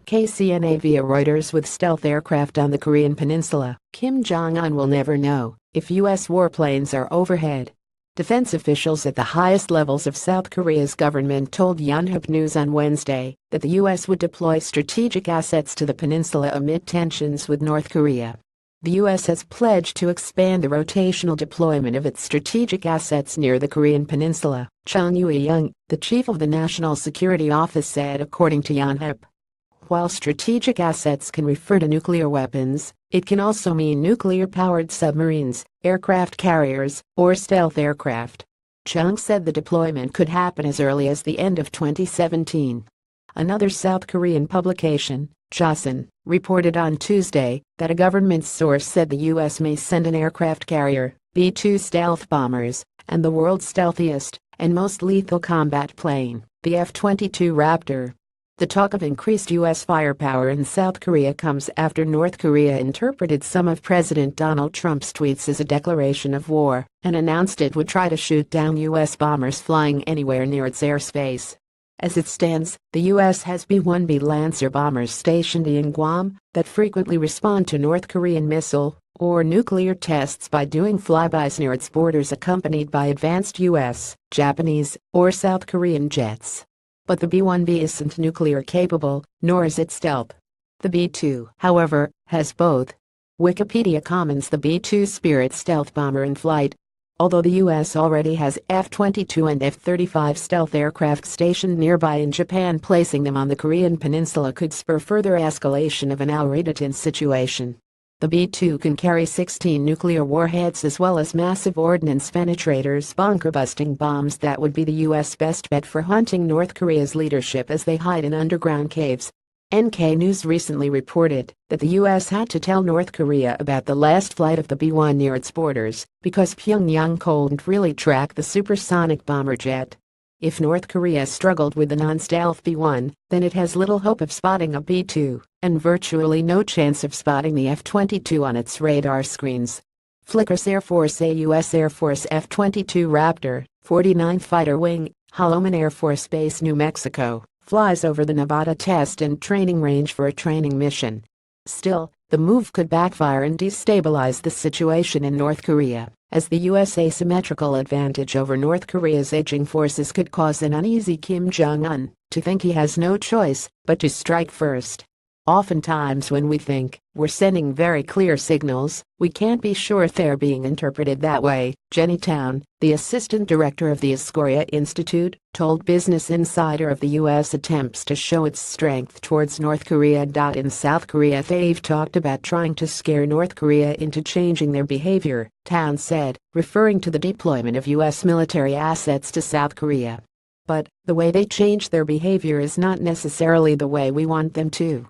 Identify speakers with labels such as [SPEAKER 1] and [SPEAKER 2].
[SPEAKER 1] KCNA via Reuters. With stealth aircraft on the Korean Peninsula, Jong Un will never know if U.S. warplanes are overhead. Defense officials at the highest levels of South Korea's government told Yonhap News on Wednesday that the U.S. would deploy strategic assets to the peninsula amid tensions with North Korea. The U.S. has pledged to expand the rotational deployment of its strategic assets near the Korean Peninsula, Jong Un, the chief of the National Security Office said, according to Yonhap. While strategic assets can refer to nuclear weapons, it can also mean nuclear-powered submarines, aircraft carriers, or stealth aircraft. Chung said the deployment could happen as early as the end of 2017. Another South Korean publication, Chosun, reported on Tuesday that a government source said the U.S. may send an aircraft carrier, B-2 stealth bombers, and the world's stealthiest and most lethal combat plane, the F-22 Raptor. The talk of increased U.S. firepower in South Korea comes after North Korea interpreted some of President Donald Trump's tweets as a declaration of war and announced it would try to shoot down U.S. bombers flying anywhere near its airspace. As it stands, the U.S. has B-1B Lancer bombers stationed in Guam that frequently respond to North Korean missile or nuclear tests by doing flybys near its borders, accompanied by advanced U.S., Japanese, or South Korean jets. But the B-1B isn't nuclear capable, nor is it stealth. The B-2, however, has both. Wikipedia comments the B-2 Spirit stealth bomber in flight. Although the U.S. already has F-22 and F-35 stealth aircraft stationed nearby in Japan, placing them on the Korean Peninsula could spur further escalation of an already tense situation. The B-2 can carry 16 nuclear warheads as well as massive ordnance penetrators, bunker-busting bombs that would be the U.S. best bet for hunting North Korea's leadership as they hide in underground caves. NK News recently reported that the U.S. had to tell North Korea about the last flight of the B-1 near its borders because Pyongyang couldn't really track the supersonic bomber jet. If North Korea struggled with the non-stealth B-1, then it has little hope of spotting a B-2 and virtually no chance of spotting the F-22 on its radar screens. Flickers Air Force. A U.S. Air Force F-22 Raptor, 49 fighter wing, Holloman Air Force Base, New Mexico, flies over the Nevada test and training range for a training mission. Still, the move could backfire and destabilize the situation in North Korea, as the U.S. asymmetrical advantage over North Korea's aging forces could cause an uneasy Kim Jong-un to think he has no choice but to strike first. Oftentimes when we think we're sending very clear signals, we can't be sure if they're being interpreted that way, Jenny Town, the assistant director of the Astoria Institute, told Business Insider of the U.S. attempts to show its strength towards North Korea. In South Korea, they've talked about trying to scare North Korea into changing their behavior, Town said, referring to the deployment of U.S. military assets to South Korea. But the way they change their behavior is not necessarily the way we want them to.